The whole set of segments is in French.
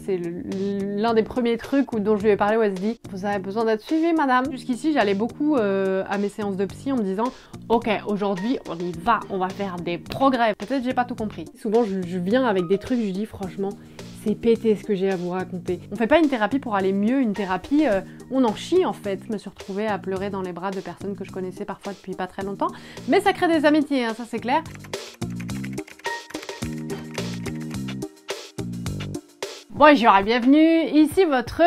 c'est l'un des premiers trucs dont je lui ai parlé où elle se dit « Vous avez besoin d'être suivie, madame ?» Jusqu'ici, j'allais beaucoup à mes séances de psy en me disant « Ok, aujourd'hui, on y va, on va faire des progrès. » Peut-être j'ai pas tout compris. Souvent, je viens avec des trucs, je dis franchement, c'est pété ce que j'ai à vous raconter. On fait pas une thérapie pour aller mieux, une thérapie, on en chie en fait. Je me suis retrouvée à pleurer dans les bras de personnes que je connaissais parfois depuis pas très longtemps. Mais ça crée des amitiés, hein, ça c'est clair. Bonjour et bienvenue, ici votre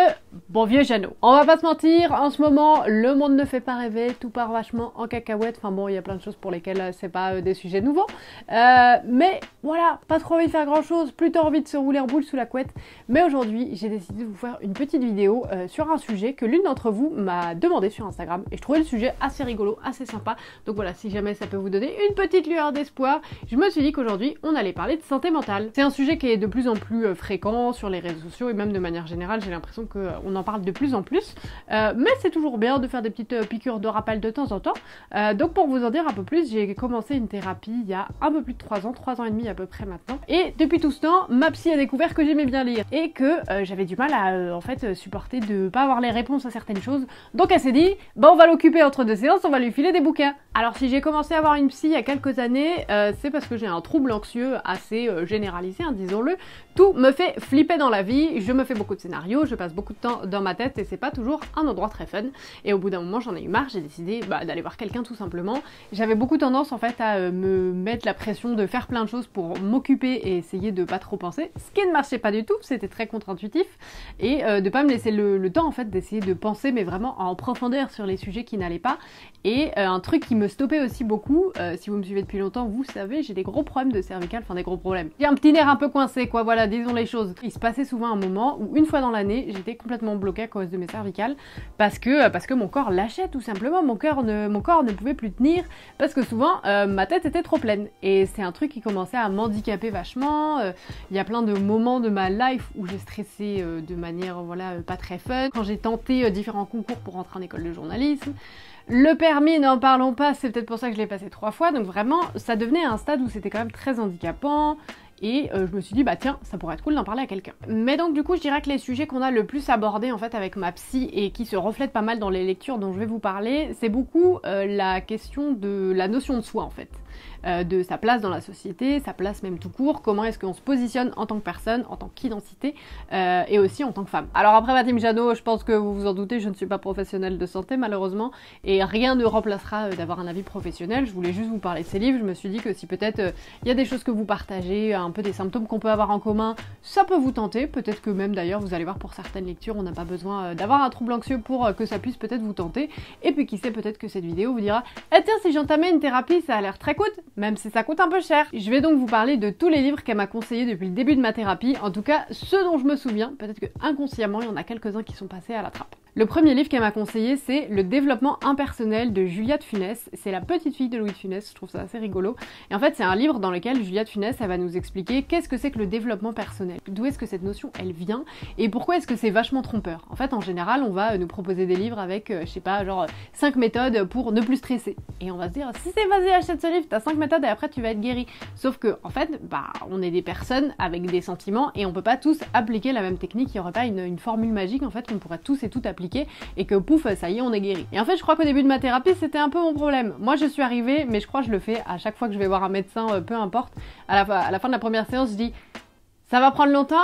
bon vieux Jeannot. On va pas se mentir, en ce moment, le monde ne fait pas rêver, tout part vachement en cacahuète. Enfin bon, il y a plein de choses pour lesquelles c'est pas des sujets nouveaux. Mais voilà, pas trop envie de faire grand chose, plutôt envie de se rouler en boule sous la couette. Mais aujourd'hui, j'ai décidé de vous faire une petite vidéo sur un sujet que l'une d'entre vous m'a demandé sur Instagram. Et je trouvais le sujet assez rigolo, assez sympa. Donc voilà, si jamais ça peut vous donner une petite lueur d'espoir, je me suis dit qu'aujourd'hui, on allait parler de santé mentale. C'est un sujet qui est de plus en plus fréquent sur les réseaux sociaux et même de manière générale, j'ai l'impression qu'on en parle de plus en plus, mais c'est toujours bien de faire des petites piqûres de rappel de temps en temps. Donc pour vous en dire un peu plus, j'ai commencé une thérapie il y a un peu plus de 3 ans et demi à peu près maintenant. Et depuis tout ce temps, ma psy a découvert que j'aimais bien lire et que j'avais du mal à en fait supporter de pas avoir les réponses à certaines choses. Donc elle s'est dit, bah on va l'occuper entre 2 séances, on va lui filer des bouquins. Alors si j'ai commencé à avoir une psy il y a quelques années, c'est parce que j'ai un trouble anxieux assez généralisé, hein, disons-le. Tout me fait flipper dans la vie, je me fais beaucoup de scénarios, je passe beaucoup de temps dans ma tête et c'est pas toujours un endroit très fun. Et au bout d'un moment j'en ai eu marre, j'ai décidé d'aller voir quelqu'un tout simplement. J'avais beaucoup tendance en fait à me mettre la pression de faire plein de choses pour m'occuper et essayer de pas trop penser, ce qui ne marchait pas du tout, c'était très contre-intuitif, et de pas me laisser le temps en fait d'essayer de penser mais vraiment en profondeur sur les sujets qui n'allaient pas. Et un truc qui me stoppait aussi beaucoup, si vous me suivez depuis longtemps, vous savez, j'ai des gros problèmes de cervicale, enfin des gros problèmes. J'ai un petit nerf un peu coincé quoi, voilà, disons les choses. Il se passait souvent un moment où une fois dans l'année, j'étais complètement bloquée à cause de mes cervicales parce que mon corps lâchait tout simplement, mon corps ne pouvait plus tenir parce que souvent ma tête était trop pleine. Et c'est un truc qui commençait à m'handicaper vachement. Il y a plein de moments de ma life où j'ai stressé de manière voilà pas très fun. Quand j'ai tenté différents concours pour rentrer en école de journalisme. Le permis, n'en parlons pas, c'est peut-être pour ça que je l'ai passé 3 fois, donc vraiment, ça devenait un stade où c'était quand même très handicapant, et je me suis dit, bah tiens, ça pourrait être cool d'en parler à quelqu'un. Mais donc du coup, je dirais que les sujets qu'on a le plus abordés en fait avec ma psy, et qui se reflètent pas mal dans les lectures dont je vais vous parler, c'est beaucoup la question de la notion de soi en fait. De sa place dans la société, sa place même tout court, comment est-ce qu'on se positionne en tant que personne, en tant qu'identité, et aussi en tant que femme. Alors après ma team Jeannot, je pense que vous vous en doutez, je ne suis pas professionnelle de santé malheureusement, et rien ne remplacera d'avoir un avis professionnel. Je voulais juste vous parler de ces livres, je me suis dit que si peut-être il y a des choses que vous partagez, un peu des symptômes qu'on peut avoir en commun, ça peut vous tenter, peut-être que même d'ailleurs vous allez voir pour certaines lectures, on n'a pas besoin d'avoir un trouble anxieux pour que ça puisse peut-être vous tenter, et puis qui sait, peut-être que cette vidéo vous dira « Eh tiens, si j'entamais une thérapie, ça a l'air très cool !» Même si ça coûte un peu cher. Je vais donc vous parler de tous les livres qu'elle m'a conseillés depuis le début de ma thérapie, en tout cas ceux dont je me souviens, peut-être que inconsciemment il y en a quelques-uns qui sont passés à la trappe. Le premier livre qu'elle m'a conseillé, c'est Le développement impersonnel de Julia de Funès. C'est la petite fille de Louis de Funès, je trouve ça assez rigolo. Et en fait, c'est un livre dans lequel Julia de Funès, elle va nous expliquer qu'est-ce que c'est que le développement personnel, d'où est-ce que cette notion, elle vient, et pourquoi est-ce que c'est vachement trompeur. En fait, en général, on va nous proposer des livres avec, je sais pas, genre 5 méthodes pour ne plus stresser. Et on va se dire, si c'est vas-y, achète ce livre, t'as 5 méthodes et après tu vas être guéri. Sauf que, en fait, on est des personnes avec des sentiments et on peut pas tous appliquer la même technique, il y aurait pas une formule magique en fait qu'on pourrait tous et toutes appliquer et que pouf, ça y est, on est guéri. Et en fait, je crois qu'au début de ma thérapie, c'était un peu mon problème. Moi, je suis arrivée, mais je crois que je le fais à chaque fois que je vais voir un médecin, peu importe. À la fin de la première séance, je dis ça va prendre longtemps.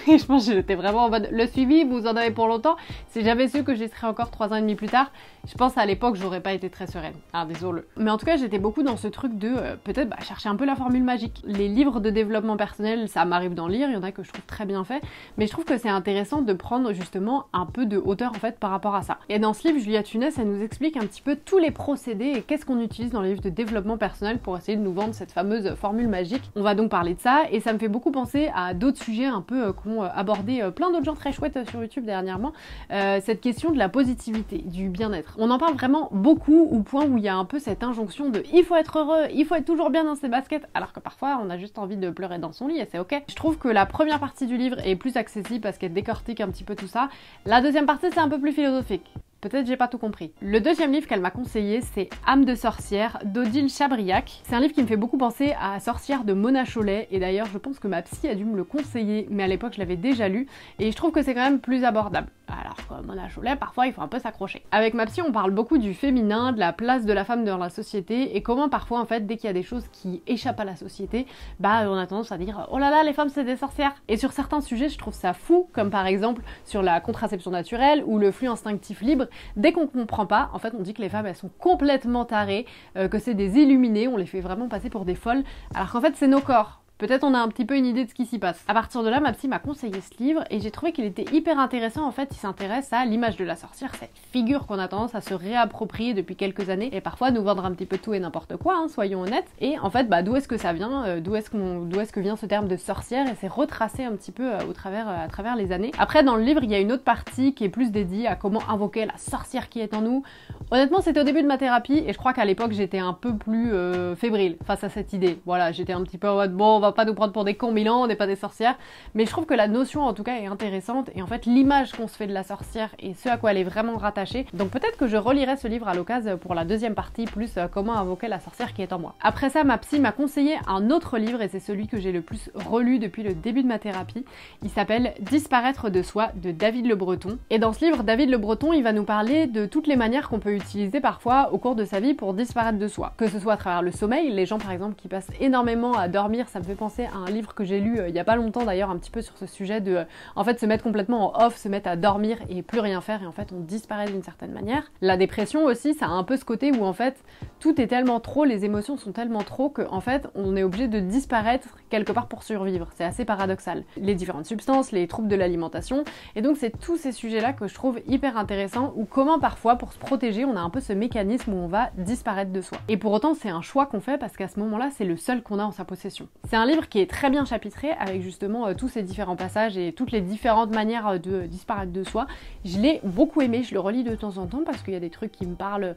Et je pense que j'étais vraiment en mode le suivi, vous en avez pour longtemps. Si j'avais su que j'y serais encore 3 ans et demi plus tard, je pense à l'époque j'aurais pas été très sereine. Ah désolé. Mais en tout cas j'étais beaucoup dans ce truc de peut-être chercher un peu la formule magique. Les livres de développement personnel, ça m'arrive d'en lire, il y en a que je trouve très bien fait, mais je trouve que c'est intéressant de prendre justement un peu de hauteur en fait par rapport à ça. Et dans ce livre, Julia de Funès, elle nous explique un petit peu tous les procédés et qu'est-ce qu'on utilise dans les livres de développement personnel pour essayer de nous vendre cette fameuse formule magique. On va donc parler de ça et ça me fait beaucoup penser à d'autres sujets un peu qu'ont abordé plein d'autres gens très chouettes sur YouTube dernièrement, cette question de la positivité, du bien-être. On en parle vraiment beaucoup au point où il y a un peu cette injonction de il faut être heureux, il faut être toujours bien dans ses baskets, alors que parfois on a juste envie de pleurer dans son lit et c'est ok. Je trouve que la première partie du livre est plus accessible parce qu'elle décortique un petit peu tout ça. La deuxième partie c'est un peu plus philosophique. peut-être j'ai pas tout compris. Le deuxième livre qu'elle m'a conseillé, c'est Âme de sorcière d'Odile Chabriac. C'est un livre qui me fait beaucoup penser à Sorcière de Mona Chollet, et d'ailleurs je pense que ma psy a dû me le conseiller, mais à l'époque je l'avais déjà lu, et je trouve que c'est quand même plus abordable. Alors que Mona Chollet, parfois il faut un peu s'accrocher. Avec ma psy, on parle beaucoup du féminin, de la place de la femme dans la société, et comment parfois en fait, dès qu'il y a des choses qui échappent à la société, bah on a tendance à dire oh là là, les femmes c'est des sorcières. Et sur certains sujets, je trouve ça fou, comme par exemple sur la contraception naturelle ou le flux instinctif libre. Dès qu'on comprend pas, en fait on dit que les femmes elles sont complètement tarées, que c'est des illuminées, on les fait vraiment passer pour des folles, alors qu'en fait c'est nos corps. Peut-être on a un petit peu une idée de ce qui s'y passe. À partir de là, ma psy m'a conseillé ce livre et j'ai trouvé qu'il était hyper intéressant. En fait, il s'intéresse à l'image de la sorcière, cette figure qu'on a tendance à se réapproprier depuis quelques années et parfois nous vendre un petit peu tout et n'importe quoi, hein, soyons honnêtes. Et en fait, d'où est-ce que ça vient, d'où est-ce que vient ce terme de sorcière, et c'est retracé un petit peu à travers les années. Après, dans le livre, il y a une autre partie qui est plus dédiée à comment invoquer la sorcière qui est en nous. Honnêtement, c'était au début de ma thérapie et je crois qu'à l'époque, j'étais un peu plus fébrile face à cette idée. Voilà, j'étais un petit peu en mode bon, on va pas nous prendre pour des cons Milan, on n'est pas des sorcières, mais je trouve que la notion en tout cas est intéressante, et en fait l'image qu'on se fait de la sorcière et ce à quoi elle est vraiment rattachée. Donc peut-être que je relirai ce livre à l'occasion pour la deuxième partie, plus comment invoquer la sorcière qui est en moi. Après ça, ma psy m'a conseillé un autre livre et c'est celui que j'ai le plus relu depuis le début de ma thérapie. Il s'appelle Disparaître de soi de David Le Breton. Et dans ce livre, David Le Breton, il va nous parler de toutes les manières qu'on peut utiliser parfois au cours de sa vie pour disparaître de soi. Que ce soit à travers le sommeil, les gens par exemple qui passent énormément à dormir, ça me fait penser à un livre que j'ai lu il y a pas longtemps d'ailleurs, un petit peu sur ce sujet de en fait se mettre complètement en off, se mettre à dormir et plus rien faire, et en fait on disparaît d'une certaine manière. La dépression aussi, ça a un peu ce côté où en fait tout est tellement trop, les émotions sont tellement trop que en fait on est obligé de disparaître quelque part pour survivre. C'est assez paradoxal. Les différentes substances, les troubles de l'alimentation, et donc c'est tous ces sujets là que je trouve hyper intéressants, ou comment parfois pour se protéger on a un peu ce mécanisme où on va disparaître de soi. Et pour autant c'est un choix qu'on fait parce qu'à ce moment là c'est le seul qu'on a en sa possession. C'est un livre qui est très bien chapitré avec justement tous ces différents passages et toutes les différentes manières de disparaître de soi. Je l'ai beaucoup aimé, je le relis de temps en temps parce qu'il y a des trucs qui me parlent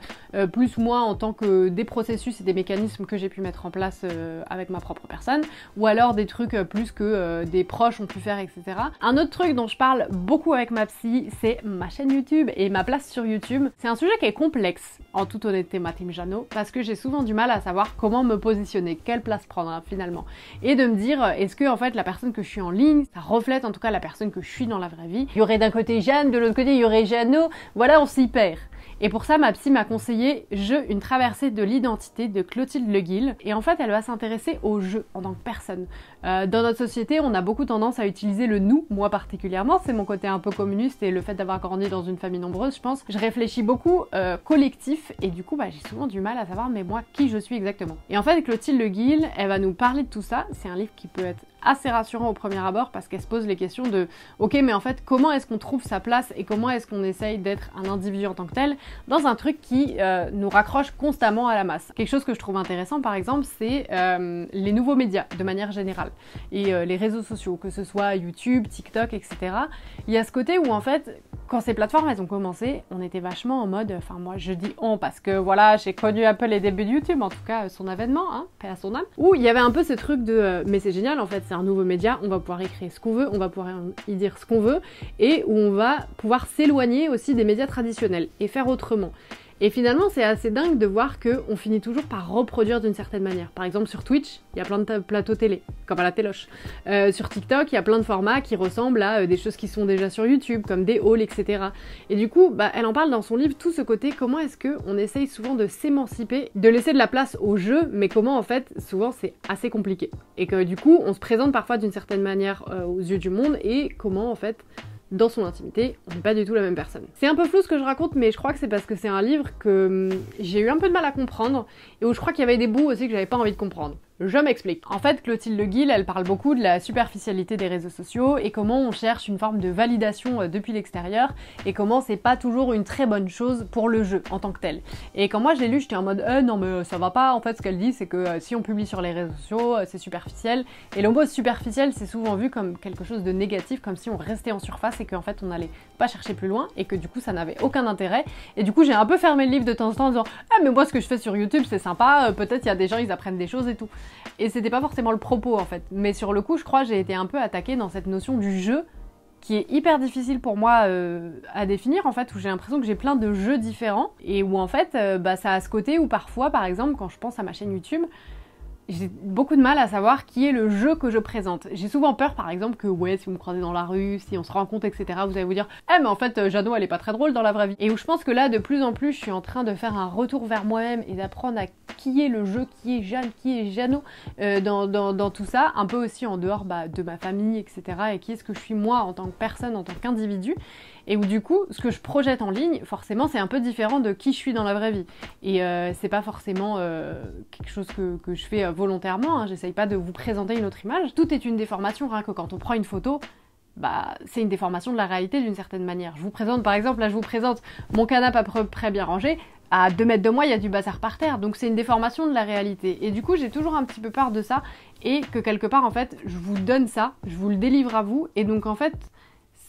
plus moi en tant que des processus et des mécanismes que j'ai pu mettre en place avec ma propre personne, ou alors des trucs plus que des proches ont pu faire, etc. Un autre truc dont je parle beaucoup avec ma psy, c'est ma chaîne YouTube et ma place sur YouTube. C'est un sujet qui est complexe, en toute honnêteté, ma team Jeannot, parce que j'ai souvent du mal à savoir comment me positionner, quelle place prendre finalement, et de me dire est-ce que en fait la personne que je suis en ligne, ça reflète en tout cas la personne que je suis dans la vraie vie. Il y aurait d'un côté Jeanne, de l'autre côté il y aurait Jeannot, voilà, on s'y perd. Et pour ça, ma psy m'a conseillé une traversée de l'identité de Clotilde Le Guil. Et en fait, elle va s'intéresser au jeu en tant que personne. Dans notre société, on a beaucoup tendance à utiliser le nous, moi particulièrement, c'est mon côté un peu communiste et le fait d'avoir grandi dans une famille nombreuse, je pense. Je réfléchis beaucoup collectif et du coup, j'ai souvent du mal à savoir, mais moi, qui je suis exactement. Et en fait, Clotilde Le Guil, elle va nous parler de tout ça. C'est un livre qui peut être assez rassurant au premier abord parce qu'elle se pose les questions de ok, mais en fait comment est-ce qu'on trouve sa place et comment est-ce qu'on essaye d'être un individu en tant que tel dans un truc qui nous raccroche constamment à la masse. Quelque chose que je trouve intéressant par exemple, c'est les nouveaux médias de manière générale et les réseaux sociaux, que ce soit YouTube, TikTok, etc. Il y a ce côté où en fait quand ces plateformes elles ont commencé, on était vachement en mode, enfin moi je dis on parce que voilà, j'ai connu un peu les débuts de YouTube, en tout cas son avènement, hein, paix à son âme, où il y avait un peu ce truc de mais c'est génial en fait, c'est un nouveau média, on va pouvoir y créer ce qu'on veut, on va pouvoir y dire ce qu'on veut, et où on va pouvoir s'éloigner aussi des médias traditionnels et faire autrement. Et finalement, c'est assez dingue de voir qu'on finit toujours par reproduire d'une certaine manière. Par exemple, sur Twitch, il y a plein de plateaux télé, comme à la téloche. Sur TikTok, il y a plein de formats qui ressemblent à des choses qui sont déjà sur YouTube, comme des hauls, etc. Et du coup, elle en parle dans son livre, tout ce côté, comment est-ce qu'on essaye souvent de s'émanciper, de laisser de la place au jeu, mais comment en fait, souvent c'est assez compliqué. Et que du coup, on se présente parfois d'une certaine manière aux yeux du monde, et comment en fait dans son intimité, on n'est pas du tout la même personne. C'est un peu flou ce que je raconte, mais je crois que c'est parce que c'est un livre que j'ai eu un peu de mal à comprendre, et où je crois qu'il y avait des bouts aussi que j'avais pas envie de comprendre. Je m'explique. En fait, Clotilde Le Guil, elle parle beaucoup de la superficialité des réseaux sociaux et comment on cherche une forme de validation depuis l'extérieur et comment c'est pas toujours une très bonne chose pour le jeu en tant que tel. Et quand moi je l'ai lu, j'étais en mode non mais ça va pas, en fait ce qu'elle dit c'est que si on publie sur les réseaux sociaux, c'est superficiel. Et le mot superficiel c'est souvent vu comme quelque chose de négatif, comme si on restait en surface et qu'en fait on n'allait pas chercher plus loin et que du coup ça n'avait aucun intérêt. Et du coup j'ai un peu fermé le livre de temps en temps en disant ah mais moi ce que je fais sur YouTube c'est sympa, peut-être il y a des gens ils apprennent des choses et tout. Et c'était pas forcément le propos en fait, mais sur le coup je crois j'ai été un peu attaquée dans cette notion du jeu qui est hyper difficile pour moi à définir en fait, où j'ai l'impression que j'ai plein de jeux différents et où en fait ça a ce côté où parfois par exemple quand je pense à ma chaîne YouTube, j'ai beaucoup de mal à savoir qui est le jeu que je présente. J'ai souvent peur par exemple que ouais, si vous me croisez dans la rue, si on se rencontre etc, vous allez vous dire « Eh mais en fait Jeannot elle est pas très drôle dans la vraie vie ». Et où je pense que là de plus en plus je suis en train de faire un retour vers moi-même et d'apprendre à qui est le jeu, qui est Jeanne, qui est Jeannot dans tout ça, un peu aussi en dehors de ma famille etc, et qui est-ce que je suis moi en tant que personne, en tant qu'individu. Et où du coup, ce que je projette en ligne, forcément, c'est un peu différent de qui je suis dans la vraie vie. Et c'est pas forcément quelque chose que je fais volontairement, hein. J'essaye pas de vous présenter une autre image. Tout est une déformation, rien que quand on prend une photo, c'est une déformation de la réalité d'une certaine manière. Je vous présente, par exemple, là je vous présente mon canapé à peu près bien rangé. À 2 mètres de moi, il y a du bazar par terre, donc c'est une déformation de la réalité. Et du coup, j'ai toujours un petit peu peur de ça, et que quelque part, en fait, je vous donne ça, je vous le délivre à vous, et donc en fait,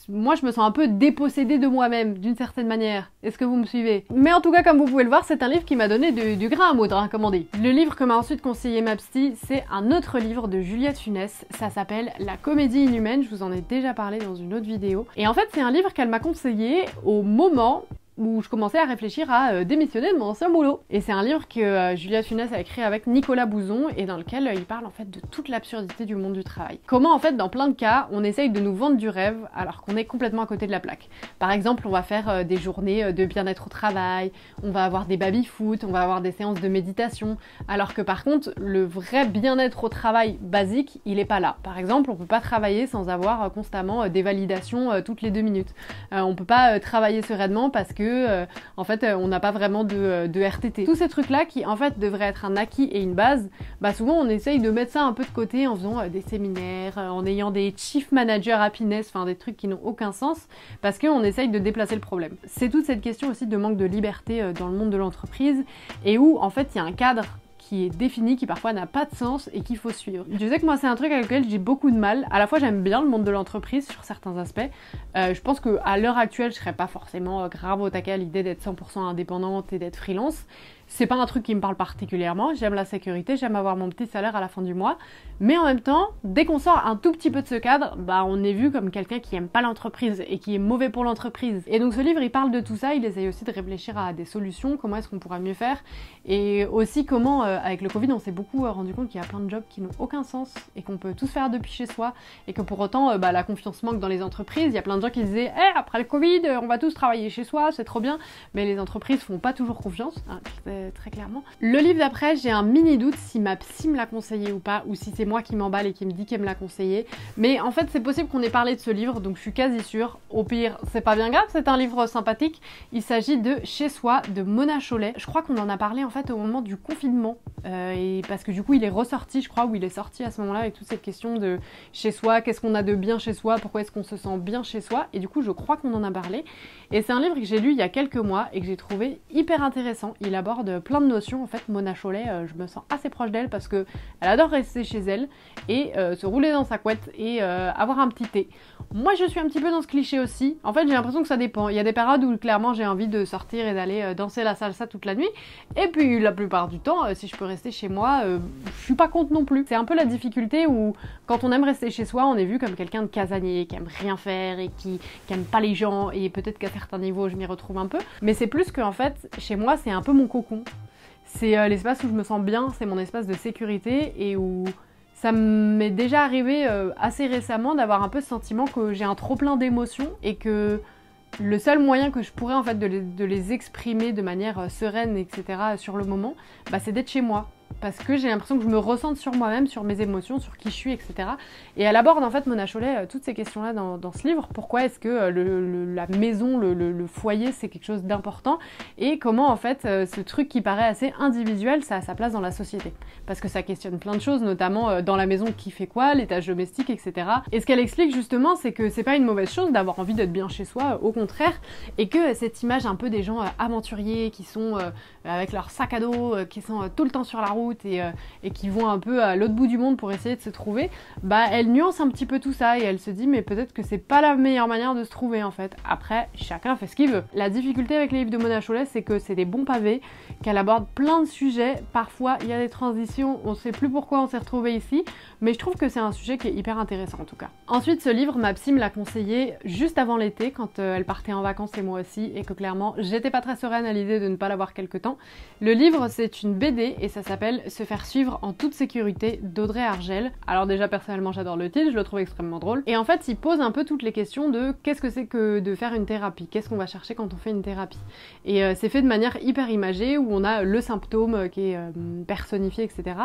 moi je me sens un peu dépossédée de moi-même, d'une certaine manière. Est-ce que vous me suivez? Mais en tout cas, comme vous pouvez le voir, c'est un livre qui m'a donné du grain à moudre, hein, comme on dit. Le livre que m'a ensuite conseillé ma psy, c'est un autre livre de Juliette Funès. Ça s'appelle La comédie inhumaine, je vous en ai déjà parlé dans une autre vidéo. Et en fait, c'est un livre qu'elle m'a conseillé au moment où je commençais à réfléchir à démissionner de mon ancien boulot. Et c'est un livre que Juliette Funès a écrit avec Nicolas Bouzon et dans lequel il parle en fait de toute l'absurdité du monde du travail. Comment en fait dans plein de cas on essaye de nous vendre du rêve alors qu'on est complètement à côté de la plaque. Par exemple on va faire des journées de bien-être au travail, on va avoir des baby-foot, on va avoir des séances de méditation, alors que par contre le vrai bien-être au travail basique il est pas là. Par exemple on peut pas travailler sans avoir constamment des validations toutes les 2 minutes. On peut pas travailler sereinement parce que en fait on n'a pas vraiment de RTT. Tous ces trucs là qui en fait devraient être un acquis et une base, souvent on essaye de mettre ça un peu de côté en faisant des séminaires, en ayant des chief manager happiness, enfin des trucs qui n'ont aucun sens parce qu'on essaye de déplacer le problème. C'est toute cette question aussi de manque de liberté dans le monde de l'entreprise et où en fait il y a un cadre qui est défini, qui parfois n'a pas de sens et qu'il faut suivre. Je sais que moi c'est un truc avec lequel j'ai beaucoup de mal. À la fois j'aime bien le monde de l'entreprise sur certains aspects. Je pense qu'à l'heure actuelle je serais pas forcément grave au taquet à l'idée d'être 100% indépendante et d'être freelance. C'est pas un truc qui me parle particulièrement, j'aime la sécurité, j'aime avoir mon petit salaire à la fin du mois, mais en même temps, dès qu'on sort un tout petit peu de ce cadre, on est vu comme quelqu'un qui aime pas l'entreprise et qui est mauvais pour l'entreprise. Et donc ce livre, il parle de tout ça, il essaye aussi de réfléchir à des solutions, comment est-ce qu'on pourrait mieux faire, et aussi comment, avec le Covid, on s'est beaucoup rendu compte qu'il y a plein de jobs qui n'ont aucun sens, et qu'on peut tous faire depuis chez soi, et que pour autant, la confiance manque dans les entreprises, il y a plein de gens qui disaient « après le Covid, on va tous travailler chez soi, c'est trop bien », mais les entreprises font pas toujours confiance, hein, très clairement. Le livre d'après, j'ai un mini doute si ma psy me l'a conseillé ou pas, ou si c'est moi qui m'emballe et qui me dit qu'elle me l'a conseillé. Mais en fait, c'est possible qu'on ait parlé de ce livre, donc je suis quasi sûre. Au pire, c'est pas bien grave, c'est un livre sympathique. Il s'agit de Chez soi de Mona Chollet. Je crois qu'on en a parlé en fait au moment du confinement, et parce que du coup, il est ressorti, je crois, ou il est sorti à ce moment-là avec toute cette question de chez soi, qu'est-ce qu'on a de bien chez soi, pourquoi est-ce qu'on se sent bien chez soi, et du coup, je crois qu'on en a parlé. Et c'est un livre que j'ai lu il y a quelques mois et que j'ai trouvé hyper intéressant. Il aborde plein de notions. En fait, Mona Chollet, je me sens assez proche d'elle parce que elle adore rester chez elle et se rouler dans sa couette et avoir un petit thé. Moi, je suis un petit peu dans ce cliché aussi. En fait, j'ai l'impression que ça dépend. Il y a des périodes où clairement j'ai envie de sortir et d'aller danser la salsa toute la nuit. Et puis la plupart du temps, si je peux rester chez moi, je suis pas contre non plus. C'est un peu la difficulté où quand on aime rester chez soi, on est vu comme quelqu'un de casanier, qui aime rien faire et qui aime pas les gens. Et peut-être qu'à certains niveaux, je m'y retrouve un peu. Mais c'est plus que en fait, chez moi, c'est un peu mon cocon. C'est l'espace où je me sens bien, c'est mon espace de sécurité et où ça m'est déjà arrivé assez récemment d'avoir un peu ce sentiment que j'ai un trop plein d'émotions et que le seul moyen que je pourrais en fait de les exprimer de manière sereine, etc. sur le moment, c'est d'être chez moi. Parce que j'ai l'impression que je me ressente sur moi-même, sur mes émotions, sur qui je suis, etc. Et elle aborde en fait, Mona Chollet, toutes ces questions-là dans ce livre. Pourquoi est-ce que la maison, le foyer, c'est quelque chose d'important et comment en fait ce truc qui paraît assez individuel, ça a sa place dans la société. Parce que ça questionne plein de choses, notamment dans la maison qui fait quoi, les tâches domestiques, etc. Et ce qu'elle explique justement, c'est que c'est pas une mauvaise chose d'avoir envie d'être bien chez soi, au contraire, et que cette image un peu des gens aventuriers qui sont avec leur sac à dos, qui sont tout le temps sur la route, route et qui vont un peu à l'autre bout du monde pour essayer de se trouver, bah elle nuance un petit peu tout ça et elle se dit mais peut-être que c'est pas la meilleure manière de se trouver en fait. Après, chacun fait ce qu'il veut. La difficulté avec les livres de Mona Chollet, c'est que c'est des bons pavés, qu'elle aborde plein de sujets. Parfois, il y a des transitions, on sait plus pourquoi on s'est retrouvé ici, mais je trouve que c'est un sujet qui est hyper intéressant en tout cas. Ensuite, ce livre, ma psy me l'a conseillé juste avant l'été, quand elle partait en vacances et moi aussi, et que clairement, j'étais pas très sereine à l'idée de ne pas l'avoir quelque temps. Le livre, c'est une BD et ça s'appelle Se faire suivre en toute sécurité d'Audrey Argel. Alors déjà, personnellement, j'adore le titre, je le trouve extrêmement drôle. Et en fait, il pose un peu toutes les questions de qu'est-ce que c'est que de faire une thérapie, qu'est-ce qu'on va chercher quand on fait une thérapie. Et c'est fait de manière hyper imagée, où on a le symptôme qui est personnifié, etc.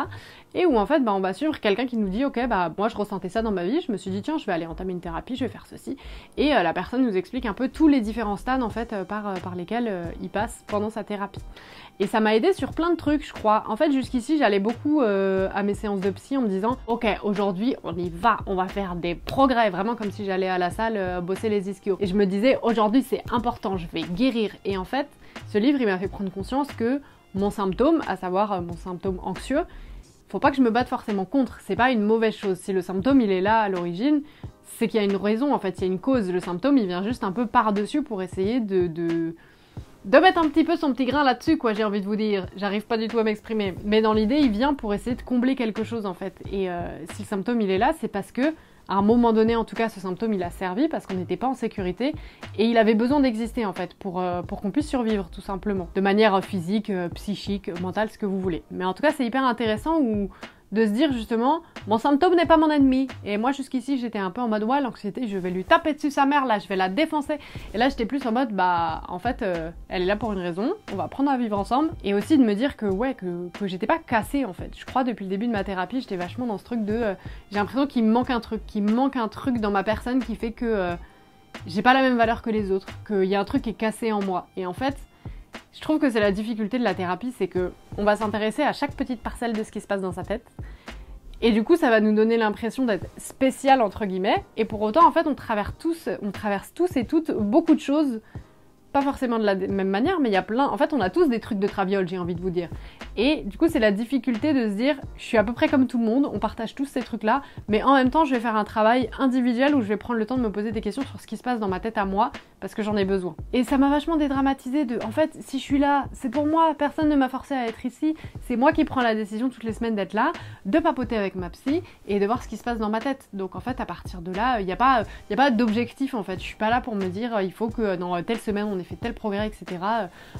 Et où en fait, bah, on va suivre quelqu'un qui nous dit ok, bah moi je ressentais ça dans ma vie, je me suis dit tiens, je vais aller entamer une thérapie, je vais faire ceci. Et la personne nous explique un peu tous les différents stades en fait par lesquels il passe pendant sa thérapie. Et ça m'a aidé sur plein de trucs, je crois. En fait, jusqu'ici, j'allais beaucoup à mes séances de psy en me disant ok, aujourd'hui, on y va, on va faire des progrès, vraiment comme si j'allais à la salle bosser les ischios. Et je me disais aujourd'hui, c'est important, je vais guérir. Et en fait, ce livre, il m'a fait prendre conscience que mon symptôme, à savoir mon symptôme anxieux, faut pas que je me batte forcément contre, c'est pas une mauvaise chose. Si le symptôme il est là à l'origine, c'est qu'il y a une raison en fait, il y a une cause. Le symptôme il vient juste un peu par-dessus pour essayer de mettre un petit peu son petit grain là-dessus quoi, j'ai envie de vous dire. J'arrive pas du tout à m'exprimer. Mais dans l'idée, il vient pour essayer de combler quelque chose en fait. Et si le symptôme il est là, c'est parce que à un moment donné, en tout cas, ce symptôme, il a servi parce qu'on n'était pas en sécurité et il avait besoin d'exister en fait pour qu'on puisse survivre tout simplement, de manière physique, psychique, mentale, ce que vous voulez. Mais en tout cas, c'est hyper intéressant de se dire justement, mon symptôme n'est pas mon ennemi. Et moi, jusqu'ici, j'étais un peu en mode, ouais, l'anxiété, je vais lui taper dessus sa mère, là, je vais la défoncer. Et là, j'étais plus en mode, bah, en fait, elle est là pour une raison, on va apprendre à vivre ensemble. Et aussi de me dire que, ouais, que j'étais pas cassée, en fait. Je crois, depuis le début de ma thérapie, j'étais vachement dans ce truc de, j'ai l'impression qu'il me manque un truc dans ma personne qui fait que j'ai pas la même valeur que les autres, qu'il y a un truc qui est cassé en moi. Et en fait, je trouve que c'est la difficulté de la thérapie, c'est que on va s'intéresser à chaque petite parcelle de ce qui se passe dans sa tête. Et du coup, ça va nous donner l'impression d'être spécial, entre guillemets. Et pour autant, en fait, on traverse tous et toutes beaucoup de choses. Pas forcément de la même manière, mais il y a plein... En fait, on a tous des trucs de traviole, j'ai envie de vous dire. Et du coup, c'est la difficulté de se dire, je suis à peu près comme tout le monde, on partage tous ces trucs-là, mais en même temps, je vais faire un travail individuel où je vais prendre le temps de me poser des questions sur ce qui se passe dans ma tête à moi, parce que j'en ai besoin. Et ça m'a vachement dédramatisé de... En fait, si je suis là, c'est pour moi, personne ne m'a forcé à être ici, c'est moi qui prends la décision toutes les semaines d'être là, de papoter avec ma psy, et de voir ce qui se passe dans ma tête. Donc en fait, à partir de là, il n'y a pas d'objectif, en fait. Je suis pas là pour me dire, il faut que dans telle semaine, on ait fait tel progrès, etc.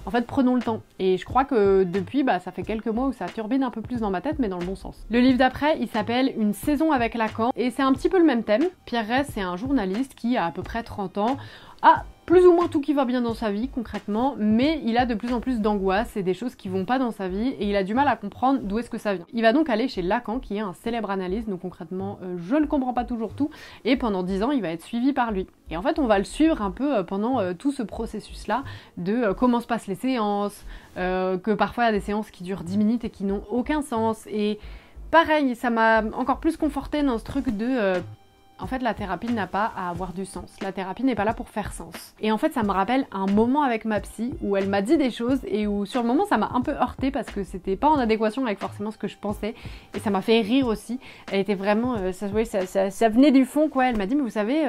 En fait, prenons le temps. Et je crois que depuis, bah, ça fait quelques mois où ça turbine un peu plus dans ma tête, mais dans le bon sens. Le livre d'après, il s'appelle Une saison avec Lacan, et c'est un petit peu le même thème. Pierre Resse, c'est un journaliste qui a à peu près 30 ans, a plus ou moins tout qui va bien dans sa vie, concrètement, mais il a de plus en plus d'angoisse et des choses qui vont pas dans sa vie, et il a du mal à comprendre d'où est-ce que ça vient. Il va donc aller chez Lacan, qui est un célèbre analyste, donc concrètement, je ne comprends pas toujours tout, et pendant 10 ans, il va être suivi par lui. Et en fait, on va le suivre un peu pendant tout ce processus-là, de comment se passent les séances, que parfois il y a des séances qui durent 10 minutes et qui n'ont aucun sens, et pareil, ça m'a encore plus confortée dans ce truc de... En fait, la thérapie n'a pas à avoir du sens. La thérapie n'est pas là pour faire sens. Et en fait, ça me rappelle un moment avec ma psy où elle m'a dit des choses et où sur le moment, ça m'a un peu heurtée parce que c'était pas en adéquation avec forcément ce que je pensais. Et ça m'a fait rire aussi. Elle était vraiment... ça venait du fond, quoi. Elle m'a dit, mais vous savez,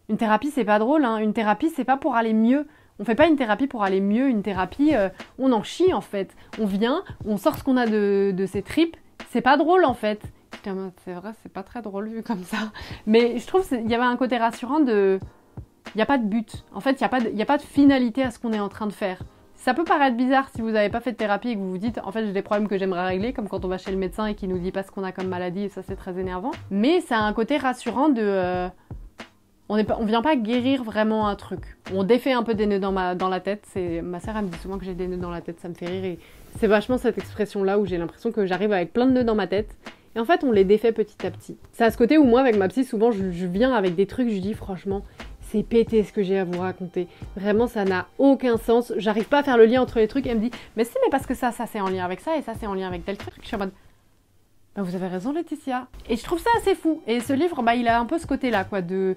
une thérapie, c'est pas drôle. Hein. Une thérapie, c'est pas pour aller mieux. On fait pas une thérapie pour aller mieux. Une thérapie, on en chie, en fait. On vient, on sort ce qu'on a de ses tripes. C'est pas drôle, en fait. C'est vrai, c'est pas très drôle vu comme ça. Mais je trouve qu'il y avait un côté rassurant de... Il n'y a pas de but. En fait, il n'y a pas de finalité à ce qu'on est en train de faire. Ça peut paraître bizarre si vous n'avez pas fait de thérapie et que vous vous dites « En fait, j'ai des problèmes que j'aimerais régler », comme quand on va chez le médecin et qu'il nous dit pas ce qu'on a comme maladie, et ça, c'est très énervant. Mais ça a un côté rassurant de... On vient pas guérir vraiment un truc. On défait un peu des nœuds dans la tête. Ma sœur, elle me dit souvent que j'ai des nœuds dans la tête, ça me fait rire. Et c'est vachement cette expression-là où j'ai l'impression que j'arrive avec plein de nœuds dans ma tête. Et en fait, on les défait petit à petit. C'est à ce côté où moi, avec ma psy, souvent, je viens avec des trucs, je dis franchement, c'est pété ce que j'ai à vous raconter. Vraiment, ça n'a aucun sens. J'arrive pas à faire le lien entre les trucs. Elle me dit, mais si, mais parce que ça c'est en lien avec ça, et ça, c'est en lien avec tel truc. Je suis en mode, bah vous avez raison, Laetitia. Et je trouve ça assez fou. Et ce livre, bah il a un peu ce côté-là, quoi, de...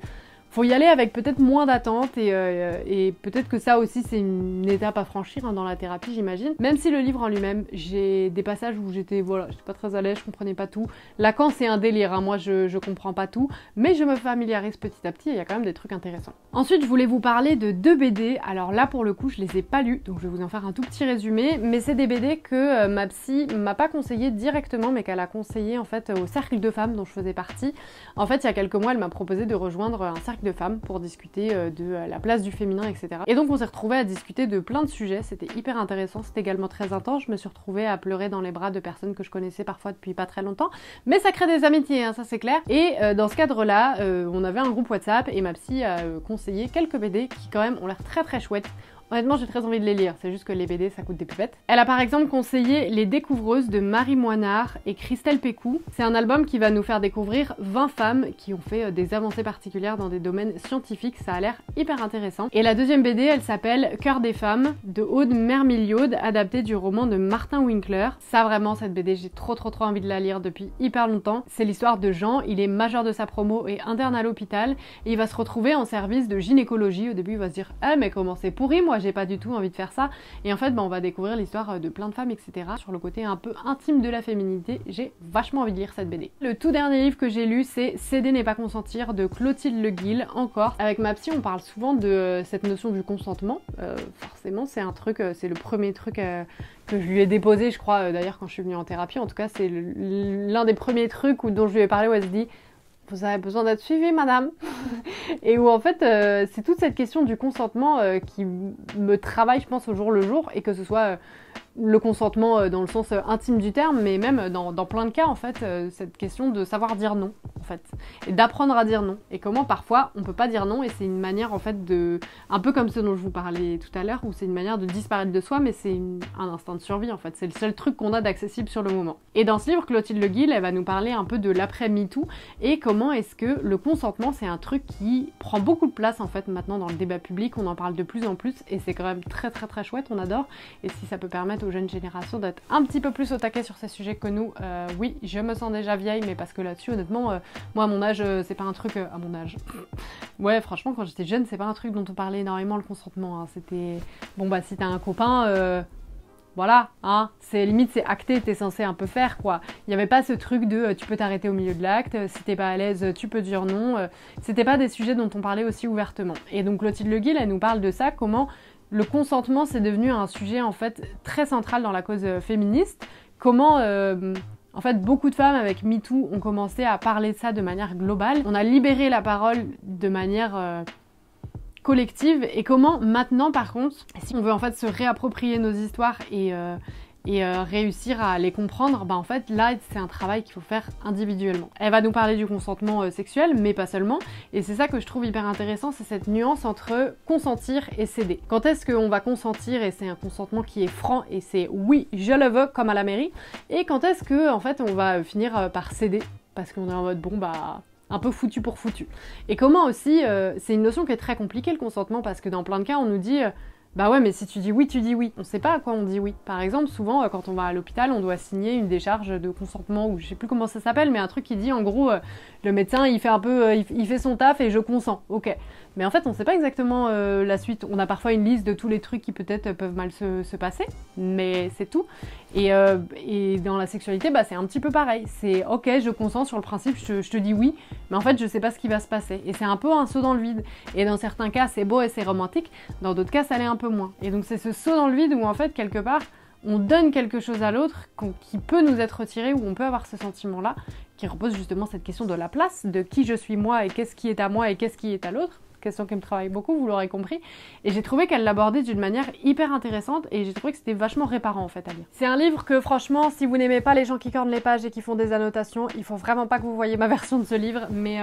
faut y aller avec peut-être moins d'attente et peut-être que ça aussi c'est une étape à franchir hein, dans la thérapie j'imagine. Même si le livre en lui-même, j'ai des passages où j'étais pas très à l'aise, je comprenais pas tout. Lacan c'est un délire, hein, moi je comprends pas tout, mais je me familiarise petit à petit et il y a quand même des trucs intéressants. Ensuite je voulais vous parler de 2 BD, alors là pour le coup je les ai pas lus, donc je vais vous en faire un tout petit résumé, mais c'est des BD que ma psy m'a pas conseillé directement, mais qu'elle a conseillé en fait au cercle de femmes dont je faisais partie. En fait il y a quelques mois elle m'a proposé de rejoindre un cercle de femmes pour discuter de la place du féminin, etc. Et donc on s'est retrouvés à discuter de plein de sujets, c'était hyper intéressant, c'était également très intense, je me suis retrouvée à pleurer dans les bras de personnes que je connaissais parfois depuis pas très longtemps, mais ça crée des amitiés, hein, ça c'est clair. Et dans ce cadre-là, on avait un groupe WhatsApp et ma psy a conseillé quelques BD qui quand même ont l'air très très chouettes. Honnêtement, j'ai très envie de les lire, c'est juste que les BD, ça coûte des pépettes. Elle a par exemple conseillé Les Découvreuses de Marie Moinard et Christelle Pécou. C'est un album qui va nous faire découvrir 20 femmes qui ont fait des avancées particulières dans des domaines scientifiques, ça a l'air hyper intéressant. Et la deuxième BD, elle s'appelle Cœur des femmes de Aude Mermilliaude, adaptée du roman de Martin Winkler. Ça vraiment, cette BD, j'ai trop envie de la lire depuis hyper longtemps. C'est l'histoire de Jean, il est majeur de sa promo et interne à l'hôpital, et il va se retrouver en service de gynécologie. Au début, il va se dire « Ah mais comment c'est pourri, moi j'ai pas du tout envie de faire ça ». Et en fait, on va découvrir l'histoire de plein de femmes, etc. Sur le côté un peu intime de la féminité, j'ai vachement envie de lire cette BD. Le tout dernier livre que j'ai lu, c'est Céder n'est pas consentir de Clotilde Le Guil. Encore, avec ma psy, on parle souvent de cette notion du consentement. Forcément, c'est un truc, c'est le premier truc que je lui ai déposé, je crois, d'ailleurs, quand je suis venue en thérapie. En tout cas, c'est l'un des premiers trucs dont je lui ai parlé où elle se dit « Vous avez besoin d'être suivie, madame ?» Et où en fait, c'est toute cette question du consentement qui me travaille, je pense, au jour le jour, et que ce soit le consentement dans le sens intime du terme, mais même dans plein de cas, en fait, cette question de savoir dire non, en fait, et d'apprendre à dire non, et comment parfois on peut pas dire non, et c'est une manière, en fait, un peu comme ce dont je vous parlais tout à l'heure, où c'est une manière de disparaître de soi, mais c'est un instinct de survie, en fait, c'est le seul truc qu'on a d'accessible sur le moment. Et dans ce livre, Clotilde Le Guil, elle va nous parler un peu de l'après-MeToo, et comment est-ce que le consentement, c'est un truc qui prend beaucoup de place, en fait, maintenant dans le débat public, on en parle de plus en plus, et c'est quand même très chouette, on adore, et si ça peut permettre aux jeunes générations d'être un petit peu plus au taquet sur ces sujets que nous, oui, je me sens déjà vieille, mais parce que là-dessus, honnêtement, moi à mon âge, c'est pas un truc... à mon âge... ouais, franchement, quand j'étais jeune, c'est pas un truc dont on parlait énormément, le consentement, hein. C'était... Bon bah, si t'as un copain... voilà, hein, c'est limite c'est acté, t'es censé un peu faire quoi. Il n'y avait pas ce truc de tu peux t'arrêter au milieu de l'acte, si t'es pas à l'aise tu peux dire non. C'était pas des sujets dont on parlait aussi ouvertement. Et donc Clotilde Le Guil, elle nous parle de ça, comment le consentement c'est devenu un sujet en fait très central dans la cause féministe. Comment en fait beaucoup de femmes avec MeToo ont commencé à parler de ça de manière globale. On a libéré la parole de manière... collective, et comment maintenant par contre, si on veut en fait se réapproprier nos histoires et réussir à les comprendre, bah en fait là c'est un travail qu'il faut faire individuellement. Elle va nous parler du consentement sexuel, mais pas seulement, et c'est ça que je trouve hyper intéressant, c'est cette nuance entre consentir et céder. Quand est-ce qu'on va consentir et c'est un consentement qui est franc et c'est oui je le veux comme à la mairie, et quand est-ce que en fait on va finir par céder parce qu'on est en mode bon bah un peu foutu pour foutu. Et comment aussi, c'est une notion qui est très compliquée le consentement, parce que dans plein de cas on nous dit bah ouais mais si tu dis oui, tu dis oui. On sait pas à quoi on dit oui. Par exemple souvent quand on va à l'hôpital on doit signer une décharge de consentement, ou je sais plus comment ça s'appelle, mais un truc qui dit en gros le médecin il fait un peu, il fait son taf et je consens, ok. Mais en fait on sait pas exactement la suite. On a parfois une liste de tous les trucs qui peut-être peuvent mal se passer, mais c'est tout. Et dans la sexualité bah c'est un petit peu pareil. C'est ok je consens sur le principe, je te dis oui, mais en fait je sais pas ce qui va se passer. Et c'est un peu un saut dans le vide. Et dans certains cas c'est beau et c'est romantique, dans d'autres cas ça l'est un peu moins. Et donc c'est ce saut dans le vide où en fait quelque part on donne quelque chose à l'autre qui peut nous être retiré, où on peut avoir ce sentiment-là, qui repose justement cette question de la place, de qui je suis moi et qu'est-ce qui est à moi et qu'est-ce qui est à l'autre. Question qui me travaille beaucoup, vous l'aurez compris, et j'ai trouvé qu'elle l'abordait d'une manière hyper intéressante, et j'ai trouvé que c'était vachement réparant en fait à lire. C'est un livre que franchement, si vous n'aimez pas les gens qui cornent les pages et qui font des annotations, il faut vraiment pas que vous voyez ma version de ce livre, mais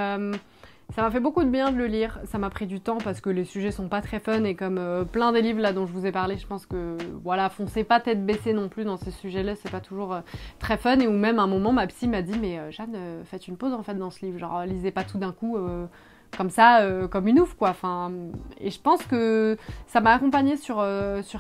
ça m'a fait beaucoup de bien de le lire. Ça m'a pris du temps parce que les sujets sont pas très fun, et comme plein des livres là dont je vous ai parlé, je pense que voilà, foncez pas tête baissée non plus dans ces sujets-là, c'est pas toujours très fun. Et où même à un moment ma psy m'a dit mais Jeanne, faites une pause en fait dans ce livre, genre lisez pas tout d'un coup. comme ça, comme une ouf quoi. Enfin, et je pense que ça m'a accompagnée sur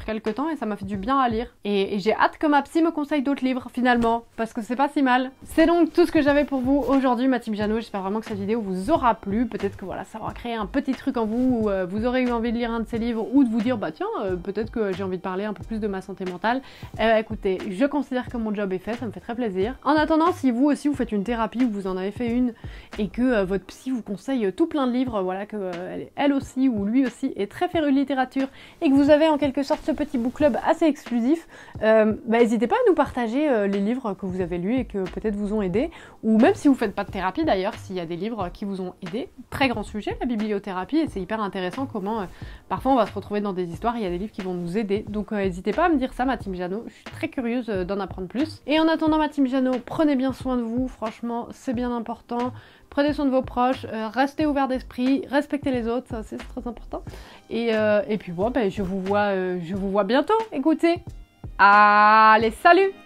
quelques temps et ça m'a fait du bien à lire. Et j'ai hâte que ma psy me conseille d'autres livres finalement, parce que c'est pas si mal. C'est donc tout ce que j'avais pour vous aujourd'hui, ma team Jeannot. J'espère vraiment que cette vidéo vous aura plu. Peut-être que voilà, ça aura créé un petit truc en vous où vous aurez eu envie de lire un de ces livres ou de vous dire bah tiens, peut-être que j'ai envie de parler un peu plus de ma santé mentale. Écoutez, je considère que mon job est fait, ça me fait très plaisir. En attendant, si vous aussi vous faites une thérapie ou vous en avez fait une et que votre psy vous conseille tout plein de livres, voilà, que elle aussi ou lui aussi est très féru de littérature et que vous avez en quelque sorte ce petit book club assez exclusif, n'hésitez pas à nous partager les livres que vous avez lus et que peut-être vous ont aidé, ou même si vous faites pas de thérapie d'ailleurs, s'il y a des livres qui vous ont aidé. Très grand sujet la bibliothérapie et c'est hyper intéressant comment parfois on va se retrouver dans des histoires, il y a des livres qui vont nous aider, donc n'hésitez pas à me dire ça ma team Jeannot, je suis très curieuse d'en apprendre plus. Et en attendant ma team Jeannot, prenez bien soin de vous, franchement c'est bien important. Prenez soin de vos proches, restez ouverts d'esprit, respectez les autres, ça c'est très important. Et puis bon, je vous vois bientôt, écoutez. Allez, salut!